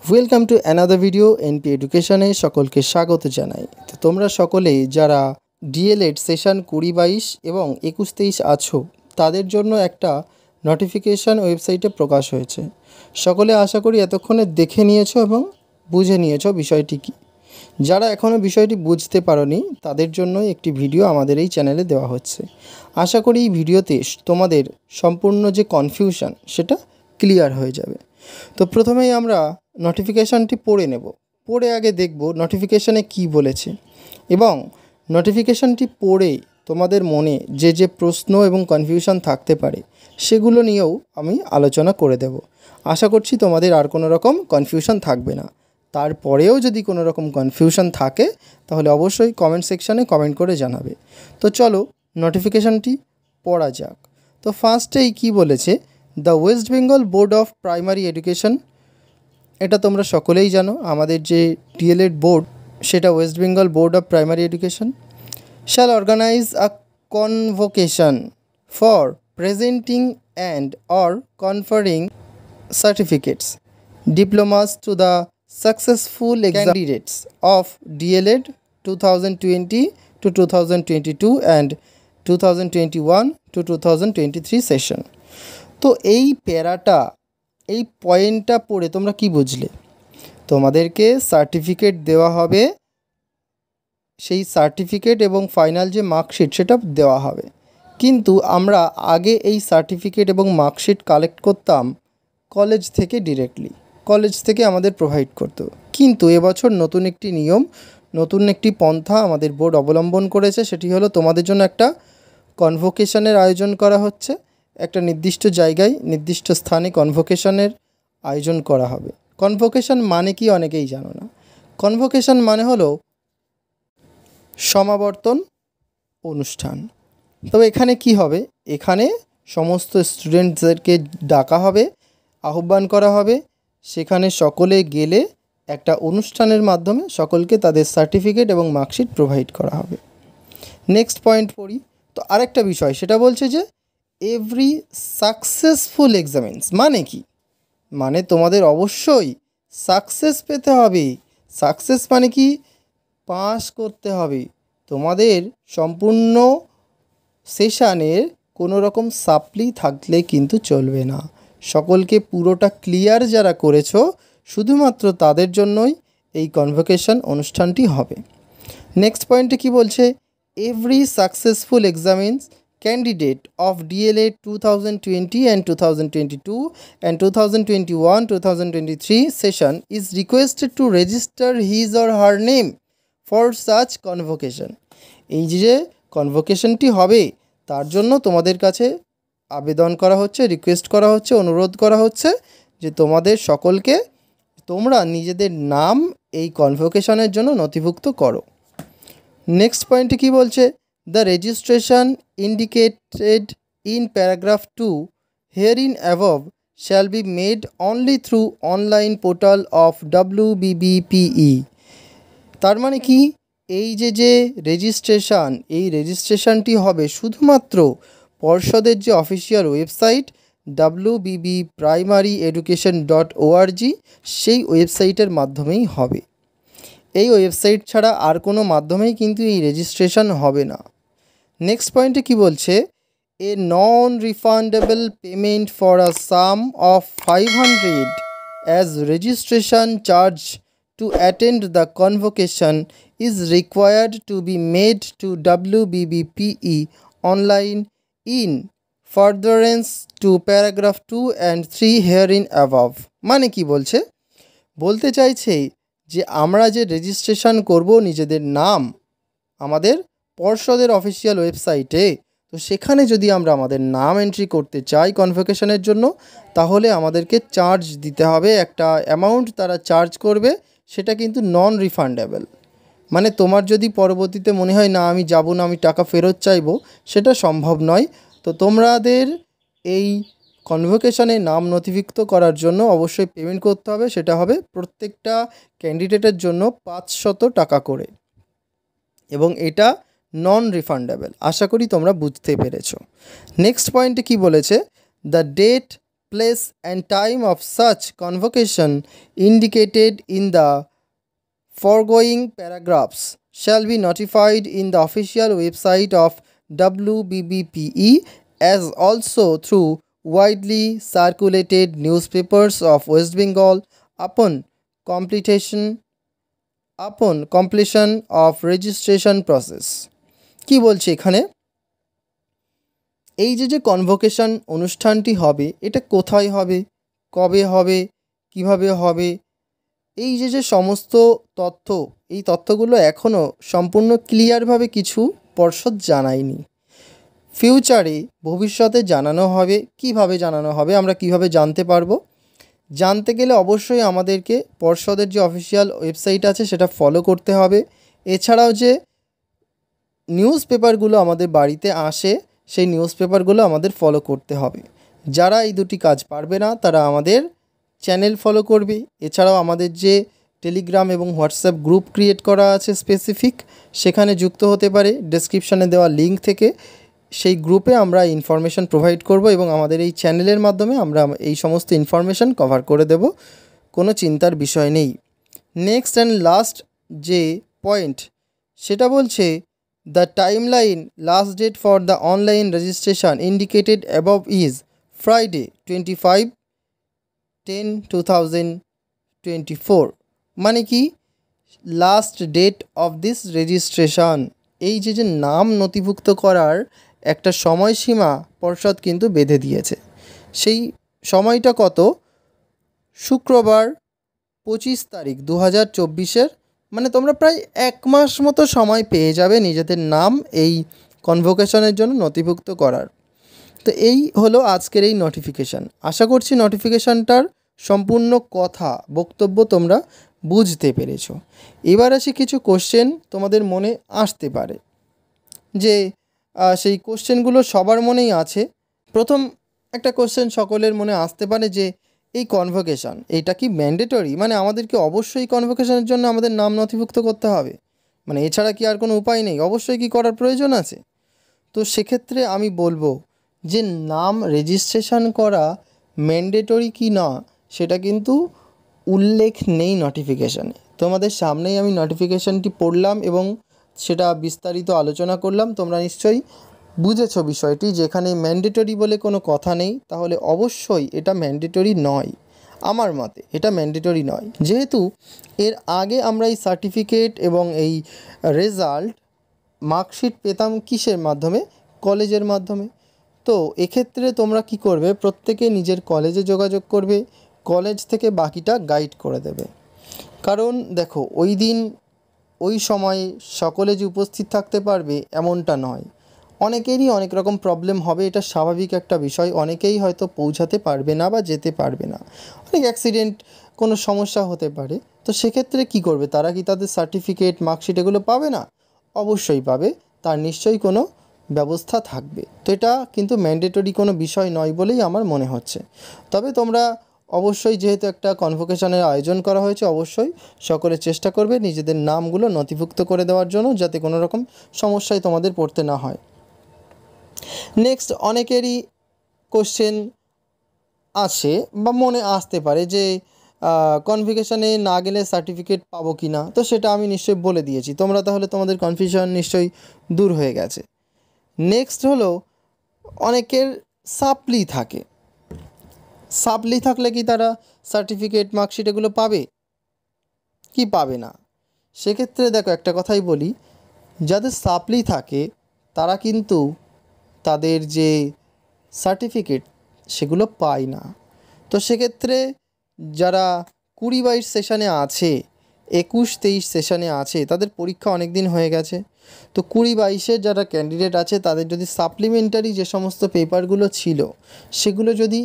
Welcome to another video NP এডুকেশনে সকলকে স্বাগত জানাই। তো তোমরা সকলে যারা ডিএলএড সেশন 20-22 এবং 21-23 আছো তাদের জন্য একটা নোটিফিকেশান ওয়েবসাইটে প্রকাশ হয়েছে। সকলে আশা করি এতক্ষণে দেখে নিয়েছো এবং বুঝে নিয়েছো বিষয়টি কী। যারা এখনও বিষয়টি বুঝতে পারোনি তাদের জন্য একটি ভিডিও আমাদের এই চ্যানেলে দেওয়া হচ্ছে। আশা করি এই ভিডিওতে তোমাদের সম্পূর্ণ যে কনফিউশন সেটা ক্লিয়ার হয়ে যাবে। তো প্রথমেই আমরা নোটিফিকেশানটি পড়ে নেব, পড়ে আগে দেখব নোটিফিকেশানে কি বলেছে এবং নোটিফিকেশানটি পড়ে তোমাদের মনে যে যে প্রশ্ন এবং কনফিউশন থাকতে পারে সেগুলো নিয়েও আমি আলোচনা করে দেব। আশা করছি তোমাদের আর কোনো রকম কনফিউশন থাকবে না। তারপরেও যদি কোনো রকম কনফিউশন থাকে তাহলে অবশ্যই কমেন্ট সেকশানে কমেন্ট করে জানাবে। তো চলো নোটিফিকেশানটি পড়া যাক। তো ফার্স্টেই কি বলেছে, the West Bengal board of primary education, এটা তোমরা সকলেই জানো আমাদের যে ডিএলএড বোর্ড সেটা West Bengal board of primary education shall organise a convocation for presenting and or conferring certificates diplomas to the successful candidates of DLED 2020 to 2022 and 2021 to 2023 session। তো এই প্যারাটা এই পয়েন্টটা পড়ে তোমরা কি বুঝলে? তোমাদেরকে সার্টিফিকেট দেওয়া হবে, সেই সার্টিফিকেট এবং ফাইনাল যে মার্কশিট সেটা দেওয়া হবে। কিন্তু আমরা আগে এই সার্টিফিকেট এবং মার্কশিট কালেক্ট করতাম কলেজ থেকে ডিরেক্টলি, কলেজ থেকে আমাদের প্রোভাইড করতো। কিন্তু এবছর নতুন একটি নিয়ম, নতুন একটি পন্থা আমাদের বোর্ড অবলম্বন করেছে, সেটি হলো তোমাদের জন্য একটা কনভোকেশনের আয়োজন করা হচ্ছে। একটা নির্দিষ্ট জায়গায় নির্দিষ্ট স্থানে কনভোকেশনের আয়োজন করা হবে। কনভোকেশন মানে কি অনেকেই জানো না। কনভোকেশন মানে হলো সমাবর্তন অনুষ্ঠান। তবে এখানে কি হবে, এখানে সমস্ত স্টুডেন্টসদেরকে ডাকা হবে, আহ্বান করা হবে, সেখানে সকলে গেলে একটা অনুষ্ঠানের মাধ্যমে সকলকে তাদের সার্টিফিকেট এবং মার্কশিট প্রোভাইড করা হবে। নেক্সট পয়েন্ট পড়ি। তো আরেকটা বিষয় সেটা বলছে যে এভরি সাকসেসফুল এক্সামিন্স মানে কি, মানে তোমাদের অবশ্যই সাকসেস পেতে হবে। সাকসেস মানে কি, পাস করতে হবে। তোমাদের সম্পূর্ণ সেশানের কোনো রকম সাপ্লি থাকলে কিন্তু চলবে না। সকলকে পুরোটা ক্লিয়ার যারা করেছো শুধুমাত্র তাদের জন্যই এই কনভোকেশন অনুষ্ঠানটি হবে। নেক্সট পয়েন্টে কি বলছে, every successful examinees candidate of DElEd 2020 and 2022 and 2021-2023 session is requested to register his or her name for such convocation। এই যে কনভোকেশনটি হবে তার জন্য তোমাদের কাছে আবেদন করা হচ্ছে, রিকোয়েস্ট করা হচ্ছে, অনুরোধ করা হচ্ছে যে তোমাদের সকলকে তোমরা নিজেদের নাম এই কনভোকেশনের জন্য নথিভুক্ত করো। নেক্সট পয়েন্টে কি বলছে, the registration indicated in paragraph 2 herein above shall be made only through online portal of WBBPE। তার মানে কি, এই যে রেজিস্ট্রেশন, এই রেজিস্ট্রেশনটি হবে শুধুমাত্র পর্ষদের যে অফিসিয়াল ওয়েবসাইট wbbprimaryeducation.org সেই ওয়েবসাইটের মাধ্যমেই হবে। এই ওয়েবসাইট ছাড়া আর কোনো মাধ্যমেই কিন্তু এই রেজিস্ট্রেশন হবে না। নেক্সট পয়েন্টে কি বলছে, a non refundable payment for a sum of 500 as registration charge to attend the convocation is required to be made to WBBPE online in furtherance to paragraph 2 and 3 herein above। মানে কি বলছে, বলতে চাইছে যে আমরা যে রেজিস্ট্রেশন করব নিজেদের নাম আমাদের পর্ষদের অফিসিয়াল ওয়েবসাইটে, তো সেখানে যদি আমরা আমাদের নাম এন্ট্রি করতে চাই কনভোকেশনের জন্য তাহলে আমাদেরকে চার্জ দিতে হবে, একটা অ্যামাউন্ট তারা চার্জ করবে, সেটা কিন্তু নন রিফান্ডেবল। মানে তোমার যদি পরবর্তীতে মনে হয় না আমি যাব না, আমি টাকা ফেরত চাইবো, সেটা সম্ভব নয়। তো তোমাদের এই কনভোকেশনে নাম নথিভুক্ত করার জন্য অবশ্যই পেমেন্ট করতে হবে, সেটা হবে প্রত্যেকটা ক্যান্ডিডেটের জন্য 500 টাকা করে এবং এটা নন রিফান্ডেবল। আশা করি তোমরা বুঝতে পেরেছো। নেক্সট পয়েন্টে কি বলেছে, the date place and time of such convocation indicated in the foregoing paragraphs shall be notified in the official website of WBBPE as also through widely circulated newspapers of West Bengal upon completion of registration process. কি বলছে এখানে, এই যে convocation অনুষ্ঠানটি হবে এটা কোথায় হবে, কবে হবে, কিভাবে হবে, এই যে সমস্ত তথ্য, এই তথ্যগুলো এখনও সম্পূর্ণ ক্লিয়ারভাবে কিছু পর্ষদ জানায়নি। ফিউচারে ভবিষ্যতে জানানো হবে। কিভাবে জানানো হবে, আমরা কিভাবে জানতে পারবো? জানতে গেলে অবশ্যই আমাদেরকে পর্ষদের যে অফিসিয়াল ওয়েবসাইট আছে সেটা ফলো করতে হবে। এছাড়াও যে নিউজ পেপারগুলো আমাদের বাড়িতে আসে সেই নিউজ পেপারগুলো আমাদের ফলো করতে হবে। যারা এই দুটি কাজ পারবে না তারা আমাদের চ্যানেল ফলো করবে। এছাড়াও আমাদের যে টেলিগ্রাম এবং হোয়াটসঅ্যাপ গ্রুপ ক্রিয়েট করা আছে স্পেসিফিক, সেখানে যুক্ত হতে পারে ডেসক্রিপশানে দেওয়া লিঙ্ক থেকে। সেই গ্রুপে আমরা ইনফরমেশান প্রোভাইড করব এবং আমাদের এই চ্যানেলের মাধ্যমে আমরা এই সমস্ত ইনফরমেশান কভার করে দেব, কোনো চিন্তার বিষয় নেই। নেক্সট অ্যান্ড লাস্ট যে পয়েন্ট সেটা বলছে, the timeline last date for the online registration indicated above is Friday 25/10/2024। মানে কি, last date of this registration, এই যে নাম নথিভুক্ত করার একটা সময়সীমা পর্ষদ কিন্তু বেঁধে দিয়েছে। সেই সময়টা কত? শুক্রবার 25 তারিখ 2024। মানে তোমরা প্রায় 1 মাস মতো সময় পেয়ে যাবে নিজেদের নাম এই কনভোকেশনের জন্য নথিভুক্ত করার। তো এই হলো আজকের এই নোটিফিকেশান। আশা করছি নোটিফিকেশানটার সম্পূর্ণ কথা বক্তব্য তোমরা বুঝতে পেরেছো। এবার আসি কিছু কোশ্চেন তোমাদের মনে আসতে পারে, যে সেই কোশ্চেনগুলো সবার মনেই আছে। প্রথম একটা কোশ্চেন সকলের মনে আসতে পারে যে এই কনভোকেশান এইটা কি ম্যান্ডেটরি, মানে আমাদেরকে অবশ্যই কনভোকেশানের জন্য আমাদের নাম নথিভুক্ত করতে হবে, মানে এছাড়া কি আর কোনো উপায় নেই, অবশ্যই কি করার প্রয়োজন আছে? তো সেক্ষেত্রে আমি বলবো যে নাম রেজিস্ট্রেশন করা ম্যান্ডেটরি কি না সেটা কিন্তু উল্লেখ নেই নোটিফিকেশানে। তোমাদের সামনেই আমি নোটিফিকেশানটি পড়লাম এবং সেটা বিস্তারিত আলোচনা করলাম। তোমরা নিশ্চয়ই বুঝেছো বিষয়টি, যেখানে ম্যান্ডেটরি বলে কোনো কথা নেই, তাহলে অবশ্যই এটা ম্যান্ডেটরি নয়। আমার মতে এটা ম্যান্ডেটরি নয়, যেহেতু এর আগে আমরা এই সার্টিফিকেট এবং এই রেজাল্ট মার্কশিট পেতাম কিসের মাধ্যমে? কলেজের মাধ্যমে। তো এক্ষেত্রে তোমরা কি করবে, প্রত্যেকে নিজের কলেজে যোগাযোগ করবে, কলেজ থেকে বাকিটা গাইড করে দেবে। কারণ দেখো, ওই দিন ওই সময়ে সকলে যে উপস্থিত থাকতে পারবে এমনটা নয়, অনেকেরই অনেক রকম প্রবলেম হবে, এটা স্বাভাবিক একটা বিষয়। অনেকেই হয়তো পৌঁছাতে পারবে না বা যেতে পারবে না, অনেক অ্যাক্সিডেন্ট, কোনো সমস্যা হতে পারে। তো সেক্ষেত্রে কি করবে তারা? কি তাদের সার্টিফিকেট মার্কশিট এগুলো পাবে না? অবশ্যই পাবে, তার নিশ্চয়ই কোনো ব্যবস্থা থাকবে। তো এটা কিন্তু ম্যান্ডেটরি কোনো বিষয় নয় বলেই আমার মনে হচ্ছে। তবে তোমরা অবশ্যই, যেহেতু একটা কনভোকেশনের আয়োজন করা হয়েছে, অবশ্যই সকলে চেষ্টা করবে নিজেদের নামগুলো নথিভুক্ত করে দেওয়ার জন্য, যাতে কোনো রকম সমস্যায় তোমাদের পড়তে না হয়। নেক্সট, অনেকেরই কোশ্চেন আছে বা মনে আসতে পারে যে কনভোকেশনে না গেলে সার্টিফিকেট পাবো কি না। তো সেটা আমি নিশ্চয়ই বলে দিয়েছি, তোমরা তাহলে তোমাদের কনফিউশন নিশ্চয়ই দূর হয়ে গেছে। নেক্সট হলো, অনেকের সাপ্লি থাকে। সাপ্লি থাকলে কি তারা সার্টিফিকেট মার্কশিট এগুলো পাবে কি পাবে না? সেক্ষেত্রে দেখো, একটা কথাই বলি, যাদের সাপ্লি থাকে তারা কিন্তু তাদের যে সার্টিফিকেট সেগুলো পায় না। তো সেক্ষেত্রে যারা 20-22 সেশনে আছে, 21-23 সেশনে আছে, তাদের পরীক্ষা অনেক দিন হয়ে গেছে। তো 20-22-এর যারা ক্যান্ডিডেট আছে তাদের যদি সাপ্লিমেন্টারি যে সমস্ত পেপারগুলো ছিল সেগুলো যদি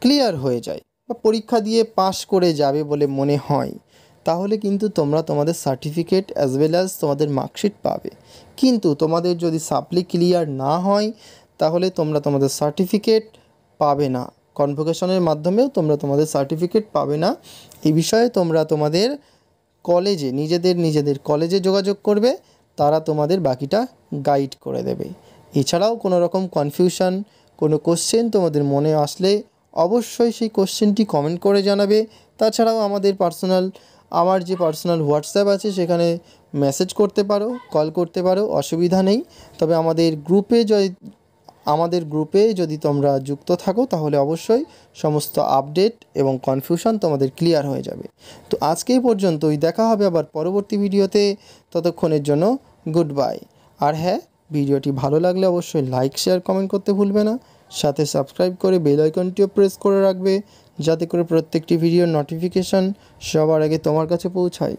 ক্লিয়ার হয়ে যায় বা পরীক্ষা দিয়ে পাস করে যাবে বলে মনে হয়, তাহলে কিন্তু তোমরা তোমাদের সার্টিফিকেট অ্যাজ ওয়েল অ্যাজ তোমাদের মার্কশিট পাবে। কিন্তু তোমাদের যদি সাপ্লি ক্লিয়ার না হয় তাহলে তোমরা তোমাদের সার্টিফিকেট পাবে না, কনভোকেশনের মাধ্যমেও তোমরা তোমাদের সার্টিফিকেট পাবে না। এই বিষয়ে তোমরা তোমাদের কলেজে নিজেদের কলেজে যোগাযোগ করবে, তারা তোমাদের বাকিটা গাইড করে দেবে। এছাড়াও কোনো রকম কনফিউশন, কোনো কোশ্চেন তোমাদের মনে আসলে অবশ্যই সেই কোশ্চেনটি কমেন্ট করে জানাবে। তাছাড়াও আমার যে পার্সোনাল হোয়াটসঅ্যাপ আছে সেখানে মেসেজ করতে পারো, কল করতে পারো, অসুবিধা নেই। তবে আমাদের গ্রুপে যদি তোমরা যুক্ত থাকো তাহলে অবশ্যই সমস্ত আপডেট এবং কনফিউশন তোমাদের ক্লিয়ার হয়ে যাবে। তো আজকে এই পর্যন্তই, দেখা হবে আবার পরবর্তী ভিডিওতে। ততক্ষণের জন্য গুড বাই। আর হ্যাঁ, ভিডিওটি ভালো লাগলে অবশ্যই লাইক, শেয়ার, কমেন্ট করতে ভুলবে না। সাথে সাবস্ক্রাইব করে বেল আইকনটিও প্রেস করে রাখবে, যাতে করে প্রত্যেকটি ভিডিওর নোটিফিকেশান সবার আগে তোমার কাছে পৌঁছায়।